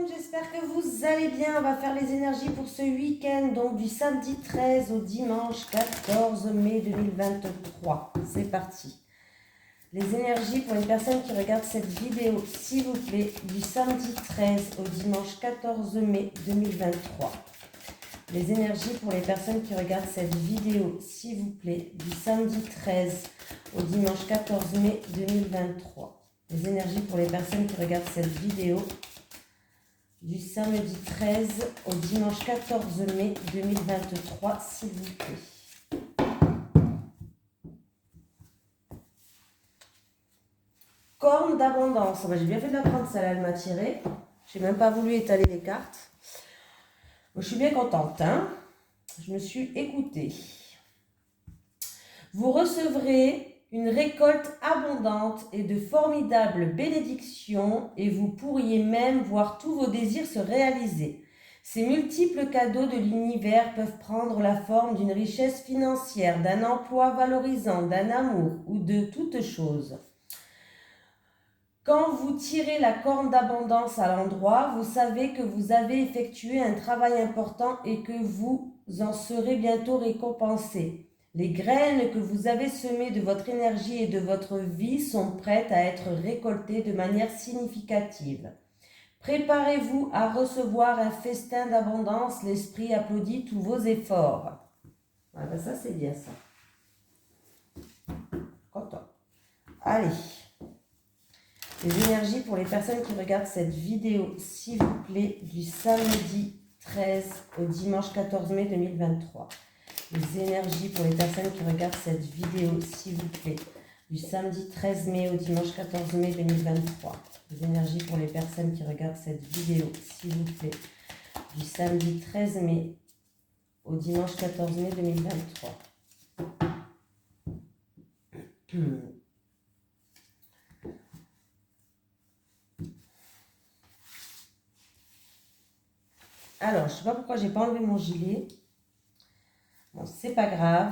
j'espère que vous allez bien. On va faire les énergies pour ce week-end, donc du samedi 13 au dimanche 14 mai 2023. C'est parti. Les énergies pour les personnes qui regardent cette vidéo, s'il vous plaît, du samedi 13 au dimanche 14 mai 2023. Les énergies pour les personnes qui regardent cette vidéo, s'il vous plaît, du samedi 13 au dimanche 14 mai 2023. Les énergies pour les personnes qui regardent cette vidéo du samedi 13 au dimanche 14 mai 2023, s'il vous plaît. Corne d'abondance. J'ai bien fait de la prendre, celle-là, elle m'a tiré. Je n'ai même pas voulu étaler les cartes. Je suis bien contente, hein. Je me suis écoutée. Vous recevrez une récolte abondante et de formidables bénédictions et vous pourriez même voir tous vos désirs se réaliser. Ces multiples cadeaux de l'univers peuvent prendre la forme d'une richesse financière, d'un emploi valorisant, d'un amour ou de toute chose. Quand vous tirez la corne d'abondance à l'endroit, vous savez que vous avez effectué un travail important et que vous en serez bientôt récompensé. Les graines que vous avez semées de votre énergie et de votre vie sont prêtes à être récoltées de manière significative. Préparez-vous à recevoir un festin d'abondance. L'esprit applaudit tous vos efforts. Ah ben ça, c'est bien ça. Content. Allez. Les énergies pour les personnes qui regardent cette vidéo, s'il vous plaît, du samedi 13 au dimanche 14 mai 2023. Les énergies pour les personnes qui regardent cette vidéo, s'il vous plaît, du samedi 13 mai au dimanche 14 mai 2023. Les énergies pour les personnes qui regardent cette vidéo, s'il vous plaît, du samedi 13 mai au dimanche 14 mai 2023. Alors, je ne sais pas pourquoi j'ai pas enlevé mon gilet. Bon, c'est pas grave.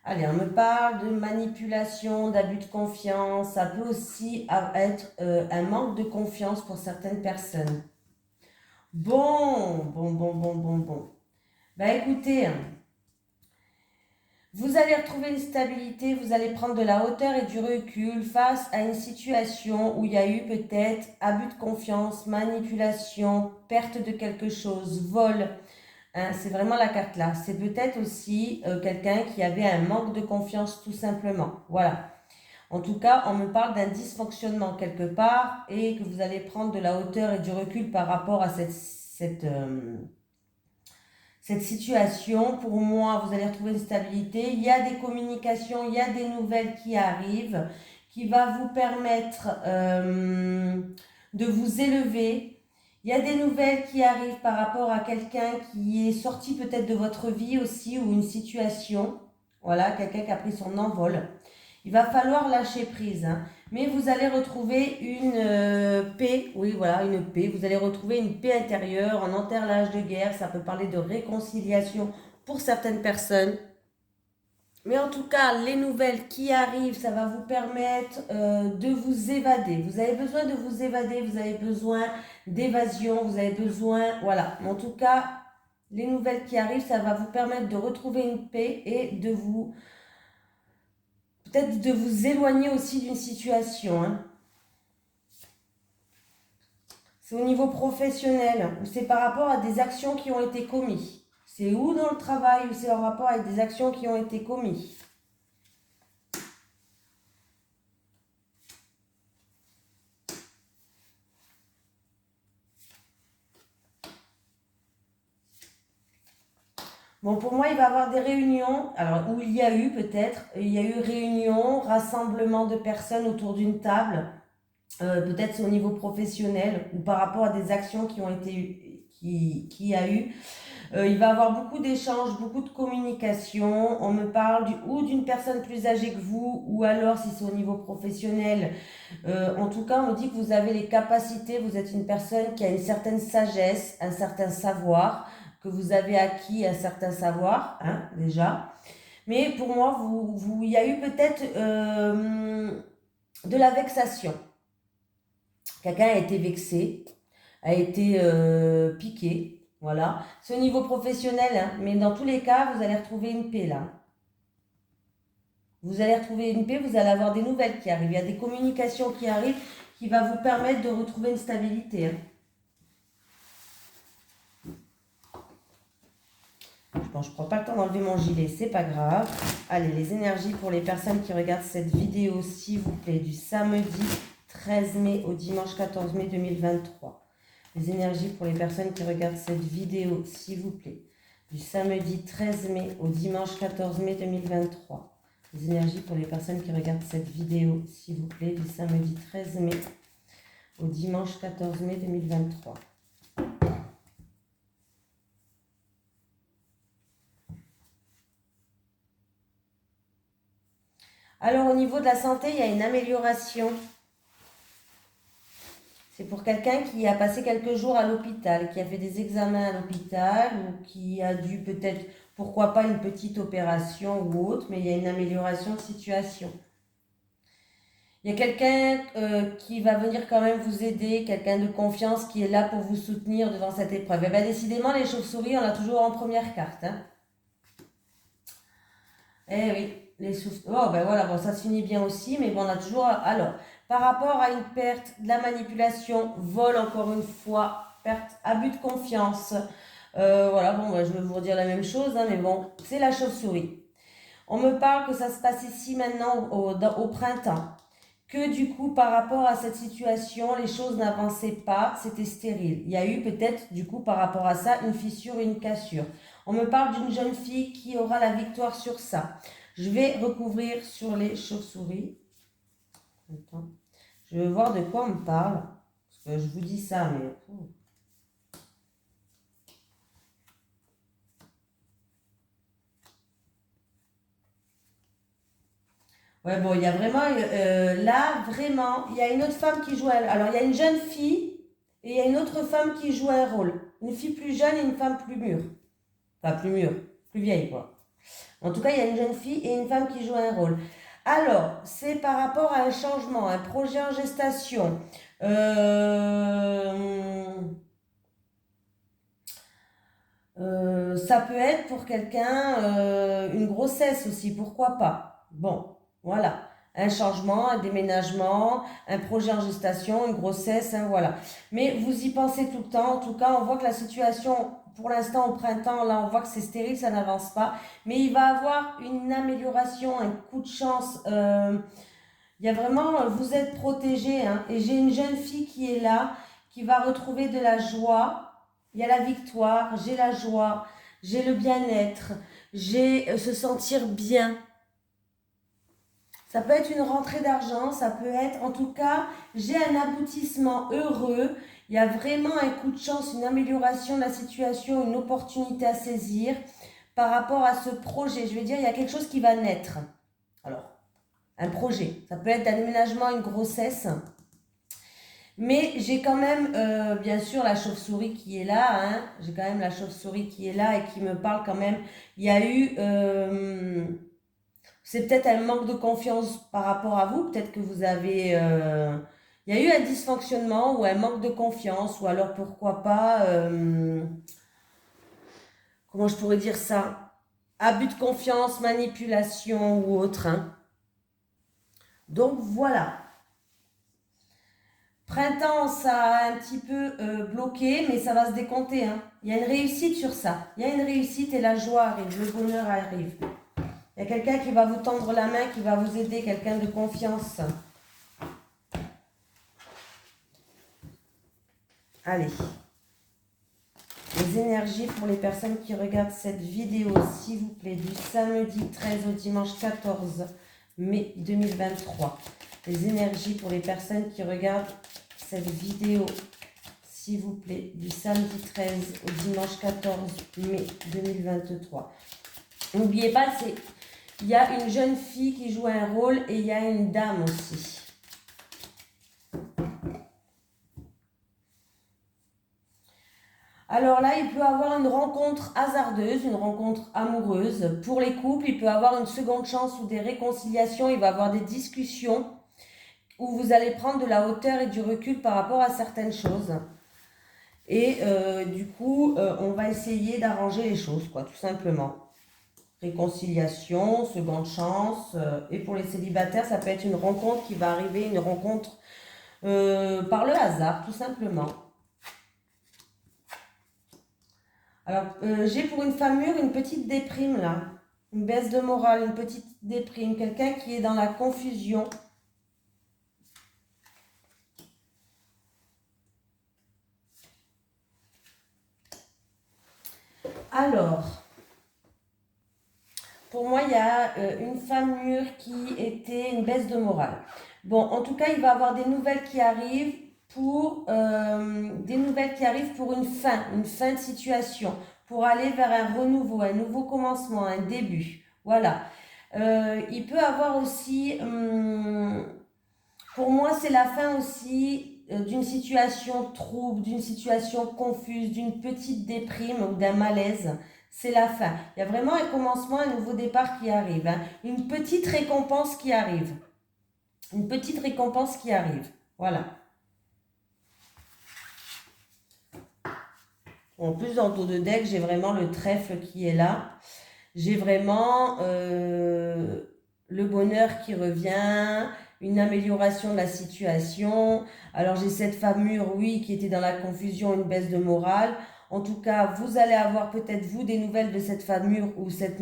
Allez, on me parle de manipulation, d'abus de confiance. Ça peut aussi être un manque de confiance pour certaines personnes. Bon. Bah écoutez, vous allez retrouver une stabilité, vous allez prendre de la hauteur et du recul face à une situation où il y a eu peut-être abus de confiance, manipulation, perte de quelque chose, vol. Hein, c'est vraiment la carte là. C'est peut-être aussi quelqu'un qui avait un manque de confiance tout simplement. Voilà. En tout cas, on me parle d'un dysfonctionnement quelque part et que vous allez prendre de la hauteur et du recul par rapport à cette situation. Pour moi, vous allez retrouver une stabilité. Il y a des communications, il y a des nouvelles qui arrivent, qui va vous permettre de vous élever. Il y a des nouvelles qui arrivent par rapport à quelqu'un qui est sorti peut-être de votre vie aussi, ou une situation. Voilà, quelqu'un qui a pris son envol. Il va falloir lâcher prise, hein. Mais vous allez retrouver une paix, oui voilà, une paix. Vous allez retrouver une paix intérieure, un enterrage de guerre. Ça peut parler de réconciliation pour certaines personnes. Mais en tout cas, les nouvelles qui arrivent, ça va vous permettre de vous évader. Vous avez besoin de vous évader, vous avez besoin d'évasion, vous avez besoin... Voilà. Mais en tout cas, les nouvelles qui arrivent, ça va vous permettre de retrouver une paix et de vous... Peut-être de vous éloigner aussi d'une situation. Hein. C'est au niveau professionnel, ou c'est par rapport à des actions qui ont été commises. C'est ou dans le travail, ou c'est en rapport avec des actions qui ont été commises. Bon, pour moi, il va y avoir des réunions, alors où il y a eu peut-être, il y a eu réunion, rassemblement de personnes autour d'une table, peut-être c'est au niveau professionnel, ou par rapport à des actions qui ont été, qui a eu. Il va y avoir beaucoup d'échanges, beaucoup de communication. On me parle ou d'une personne plus âgée que vous, ou alors si c'est au niveau professionnel. En tout cas, on me dit que vous avez les capacités, vous êtes une personne qui a une certaine sagesse, un certain savoir. que vous avez acquis un certain savoir, hein, déjà. Mais pour moi, il y a eu peut-être de la vexation. Quelqu'un a été vexé, a été piqué, voilà. C'est au niveau professionnel, hein, mais dans tous les cas, vous allez retrouver une paix là. Vous allez retrouver une paix, vous allez avoir des nouvelles qui arrivent. Il y a des communications qui arrivent qui vont vous permettre de retrouver une stabilité. Hein. Bon, je ne prends pas le temps d'enlever mon gilet, c'est pas grave. Allez, les énergies pour les personnes qui regardent cette vidéo, s'il vous plaît, du samedi 13 mai au dimanche 14 mai 2023. Les énergies pour les personnes qui regardent cette vidéo, s'il vous plaît, du samedi 13 mai au dimanche 14 mai 2023. Les énergies pour les personnes qui regardent cette vidéo, s'il vous plaît, du samedi 13 mai au dimanche 14 mai 2023. Alors, au niveau de la santé, il y a une amélioration. C'est pour quelqu'un qui a passé quelques jours à l'hôpital, qui a fait des examens à l'hôpital ou qui a dû peut-être, pourquoi pas, une petite opération ou autre, mais il y a une amélioration de situation. Il y a quelqu'un qui va venir quand même vous aider, quelqu'un de confiance qui est là pour vous soutenir devant cette épreuve. Et bien, décidément, les chauves-souris, on l'a toujours en première carte. Hein. Eh oui, les chauves-souris. Oh, ben voilà, bon, ça se finit bien aussi, mais bon, on a toujours. Alors, par rapport à une perte, de la manipulation, vol encore une fois, perte, abus de confiance. Voilà, bon, ben, je vais vous redire la même chose, hein, mais bon, c'est la chauve-souris. On me parle que ça se passe ici maintenant au printemps. Que du coup, par rapport à cette situation, les choses n'avançaient pas, c'était stérile. Il y a eu peut-être, du coup, par rapport à ça, une fissure et une cassure. On me parle d'une jeune fille qui aura la victoire sur ça. Je vais recouvrir sur les chauves-souris. Attends. Je vais voir de quoi on me parle. Parce que je vous dis ça, mais... Ouais, bon, il y a vraiment... là, vraiment, il y a une autre femme qui joue... Alors, il y a une jeune fille et il y a une autre femme qui joue un rôle. Une fille plus jeune et une femme plus mûre. Enfin, plus mûre. Plus vieille, quoi. En tout cas, il y a une jeune fille et une femme qui jouent un rôle. Alors, c'est par rapport à un changement, un projet en gestation. Ça peut être pour quelqu'un une grossesse aussi, pourquoi pas. Bon, voilà. Un changement, un déménagement, un projet en gestation, une grossesse, hein, voilà. Mais vous y pensez tout le temps. En tout cas, on voit que la situation, pour l'instant, au printemps, là, on voit que c'est stérile, ça n'avance pas. Mais il va avoir une amélioration, un coup de chance. Il y a vraiment, vous êtes protégé, hein. Et j'ai une jeune fille qui est là, qui va retrouver de la joie. Il y a la victoire, j'ai la joie, j'ai le bien-être, j'ai se sentir bien. Ça peut être une rentrée d'argent, ça peut être, en tout cas, j'ai un aboutissement heureux. Il y a vraiment un coup de chance, une amélioration de la situation, une opportunité à saisir par rapport à ce projet. Je veux dire, il y a quelque chose qui va naître. Alors, un projet, ça peut être un déménagement, une grossesse. Mais j'ai quand même, bien sûr, la chauve-souris qui est là. Hein. J'ai quand même la chauve-souris qui est là et qui me parle quand même. Il y a eu... c'est peut-être un manque de confiance par rapport à vous. Peut-être que vous avez... il y a eu un dysfonctionnement ou un manque de confiance. Ou alors, pourquoi pas... comment je pourrais dire ça? Abus de confiance, manipulation ou autre. Hein. Donc, voilà. Printemps, ça a un petit peu bloqué, mais ça va se décompter. Hein. Il y a une réussite sur ça. Il y a une réussite et la joie arrive, le bonheur arrive. Il y a quelqu'un qui va vous tendre la main, qui va vous aider, quelqu'un de confiance. Allez. Les énergies pour les personnes qui regardent cette vidéo, s'il vous plaît, du samedi 13 au dimanche 14 mai 2023. Les énergies pour les personnes qui regardent cette vidéo, s'il vous plaît, du samedi 13 au dimanche 14 mai 2023. N'oubliez pas, il y a une jeune fille qui joue un rôle et il y a une dame aussi. Alors là, il peut avoir une rencontre hasardeuse, une rencontre amoureuse. Pour les couples, il peut avoir une seconde chance ou des réconciliations. Il va avoir des discussions où vous allez prendre de la hauteur et du recul par rapport à certaines choses. Et du coup, on va essayer d'arranger les choses, quoi, tout simplement. Réconciliation, seconde chance. Et pour les célibataires, ça peut être une rencontre qui va arriver, une rencontre par le hasard, tout simplement. Alors, j'ai pour une femme mûre une petite déprime là. Une baisse de morale, une petite déprime. Quelqu'un qui est dans la confusion. Alors, pour moi, il y a une femme mûre qui était une baisse de morale. Bon, en tout cas, il va y avoir des nouvelles qui arrivent pour une fin de situation, pour aller vers un renouveau, un nouveau commencement, un début. Voilà. Il peut avoir aussi, pour moi, c'est la fin aussi d'une situation trouble, d'une situation confuse, d'une petite déprime ou d'un malaise. C'est la fin. Il y a vraiment un commencement, un nouveau départ qui arrive. Hein. Une petite récompense qui arrive. Une petite récompense qui arrive. Voilà. En plus, dans le dos de deck, j'ai vraiment le trèfle qui est là. J'ai vraiment le bonheur qui revient, une amélioration de la situation. Alors j'ai cette femme mûre, oui, qui était dans la confusion, une baisse de morale. En tout cas, vous allez avoir peut-être vous des nouvelles de cette femme mûre ou cette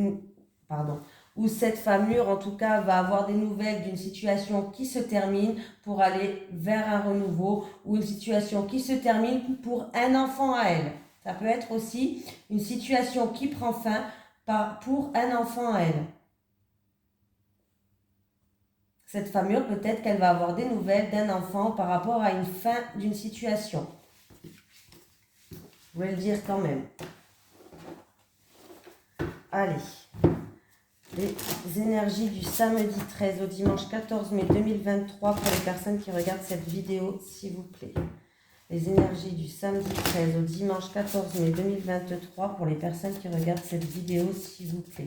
femme mûre, en tout cas, va avoir des nouvelles d'une situation qui se termine pour aller vers un renouveau ou une situation qui se termine pour un enfant à elle. Ça peut être aussi une situation qui prend fin pour un enfant à elle. Cette femme mûre, peut-être qu'elle va avoir des nouvelles d'un enfant par rapport à une fin d'une situation. Je vais le dire quand même. Allez. Les énergies du samedi 13 au dimanche 14 mai 2023 pour les personnes qui regardent cette vidéo, s'il vous plaît. Les énergies du samedi 13 au dimanche 14 mai 2023 pour les personnes qui regardent cette vidéo, s'il vous plaît.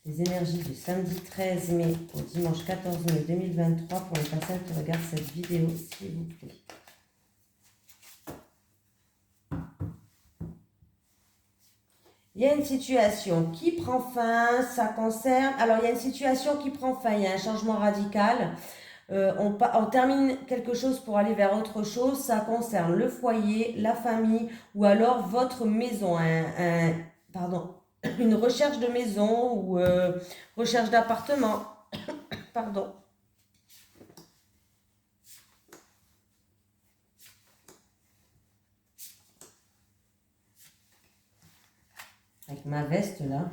Les énergies du samedi 13 mai au dimanche 14 mai 2023 pour les personnes qui regardent cette vidéo, s'il vous plaît. Il y a une situation qui prend fin, ça concerne... Alors, il y a une situation qui prend fin, il y a un changement radical. On termine quelque chose pour aller vers autre chose. Ça concerne le foyer, la famille ou alors votre maison, une recherche de maison ou recherche d'appartement. Pardon. Avec ma veste là.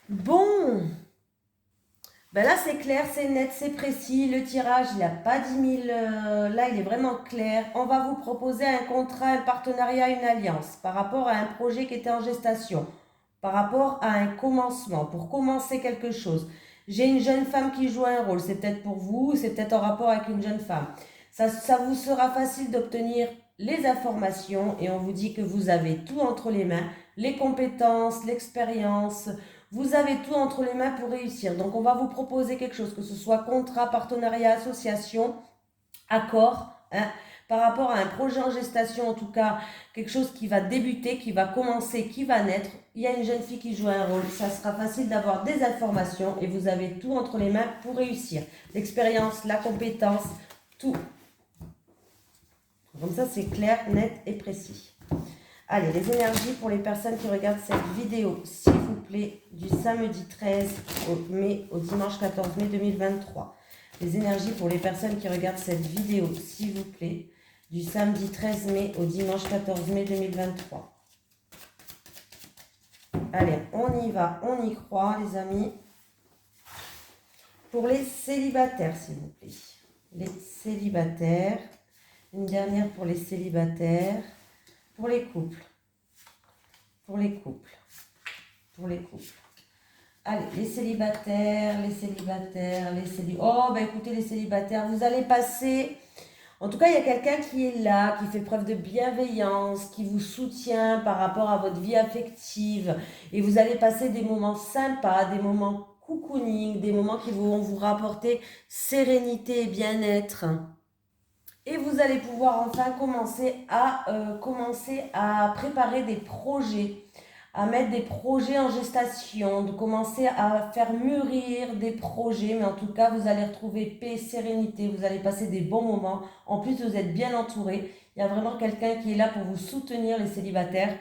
Bon. Ben là, c'est clair, c'est net, c'est précis. Le tirage, il n'a pas 10 000. Là, il est vraiment clair. On va vous proposer un contrat, un partenariat, une alliance par rapport à un projet qui était en gestation, par rapport à un commencement, pour commencer quelque chose. J'ai une jeune femme qui joue un rôle. C'est peut-être pour vous, c'est peut-être en rapport avec une jeune femme. Ça vous sera facile d'obtenir les informations et on vous dit que vous avez tout entre les mains, les compétences, l'expérience. Vous avez tout entre les mains pour réussir. Donc, on va vous proposer quelque chose, que ce soit contrat, partenariat, association, accord, hein, par rapport à un projet en gestation, en tout cas, quelque chose qui va débuter, qui va commencer, qui va naître. Il y a une jeune fille qui joue un rôle. Ça sera facile d'avoir des informations et vous avez tout entre les mains pour réussir. L'expérience, la compétence, tout. Comme ça, c'est clair, net et précis. Allez, les énergies pour les personnes qui regardent cette vidéo, s'il vous plaît, du samedi 13 mai au dimanche 14 mai 2023. Les énergies pour les personnes qui regardent cette vidéo, s'il vous plaît, du samedi 13 mai au dimanche 14 mai 2023. Allez, on y va, on y croit, les amis. Pour les célibataires, s'il vous plaît. Les célibataires. Une dernière pour les célibataires. Pour les couples. Pour les couples. Pour les couples. Allez, les célibataires, Oh, ben écoutez, les célibataires, vous allez passer... En tout cas, il y a quelqu'un qui est là, qui fait preuve de bienveillance, qui vous soutient par rapport à votre vie affective. Et vous allez passer des moments sympas, des moments cocooning, des moments qui vont vous rapporter sérénité et bien-être. Et vous allez pouvoir enfin commencer à préparer des projets, à mettre des projets en gestation, de commencer à faire mûrir des projets. Mais en tout cas, vous allez retrouver paix, sérénité, vous allez passer des bons moments. En plus, vous êtes bien entouré. Il y a vraiment quelqu'un qui est là pour vous soutenir, les célibataires,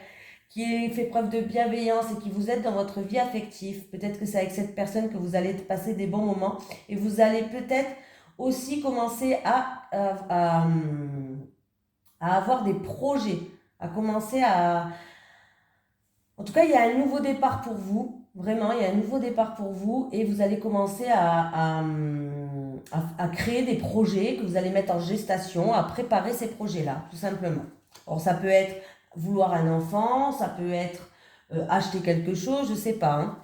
qui fait preuve de bienveillance et qui vous aide dans votre vie affective. Peut-être que c'est avec cette personne que vous allez passer des bons moments et vous allez peut-être aussi commencer à avoir des projets, à commencer à... En tout cas, il y a un nouveau départ pour vous. Vraiment, il y a un nouveau départ pour vous et vous allez commencer à créer des projets que vous allez mettre en gestation, à préparer ces projets-là, tout simplement. Alors, ça peut être vouloir un enfant, ça peut être acheter quelque chose, je ne sais pas. Hein.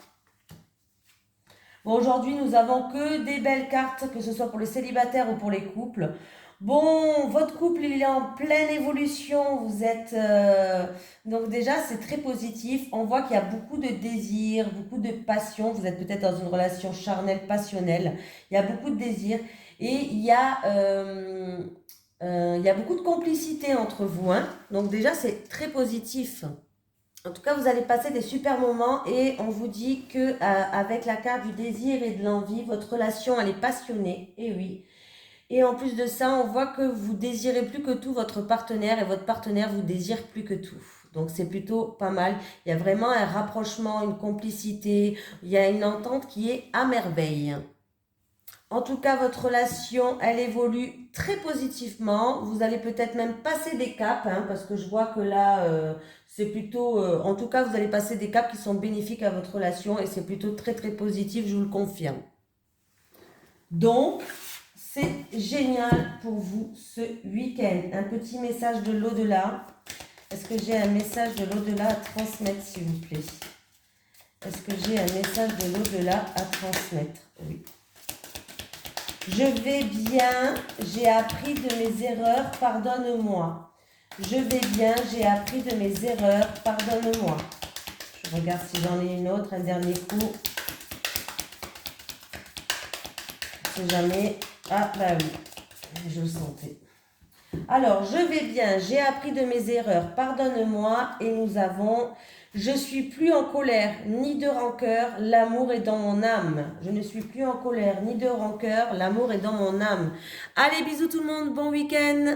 Bon, aujourd'hui, nous avons que des belles cartes, que ce soit pour les célibataires ou pour les couples. Bon, votre couple, il est en pleine évolution. Vous êtes... Donc déjà, c'est très positif. On voit qu'il y a beaucoup de désir, beaucoup de passion. Vous êtes peut-être dans une relation charnelle, passionnelle. Il y a beaucoup de désir. Et il y a beaucoup de complicité entre vous. Hein. Donc déjà, c'est très positif. En tout cas, vous allez passer des super moments et on vous dit que avec la carte du désir et de l'envie, votre relation, elle est passionnée. Et oui. Et en plus de ça, on voit que vous désirez plus que tout votre partenaire et votre partenaire vous désire plus que tout. Donc c'est plutôt pas mal. Il y a vraiment un rapprochement, une complicité, il y a une entente qui est à merveille. En tout cas, votre relation, elle évolue très positivement. Vous allez peut-être même passer des caps, hein, parce que je vois que là, c'est plutôt... en tout cas, vous allez passer des caps qui sont bénéfiques à votre relation et c'est plutôt très très positif, je vous le confirme. Donc, c'est génial pour vous ce week-end. Un petit message de l'au-delà. Est-ce que j'ai un message de l'au-delà à transmettre, s'il vous plaît? Est-ce que j'ai un message de l'au-delà à transmettre? Oui. Je vais bien, j'ai appris de mes erreurs, pardonne-moi. Je vais bien, j'ai appris de mes erreurs, pardonne-moi. Je regarde si j'en ai une autre, un dernier coup. Je ne sais jamais. Ah, bah oui, je le sentais. Alors, je vais bien, j'ai appris de mes erreurs, pardonne-moi. Et nous avons, je suis plus en colère ni de rancœur, l'amour est dans mon âme. Je ne suis plus en colère ni de rancœur, l'amour est dans mon âme. Allez, bisous tout le monde, bon week-end.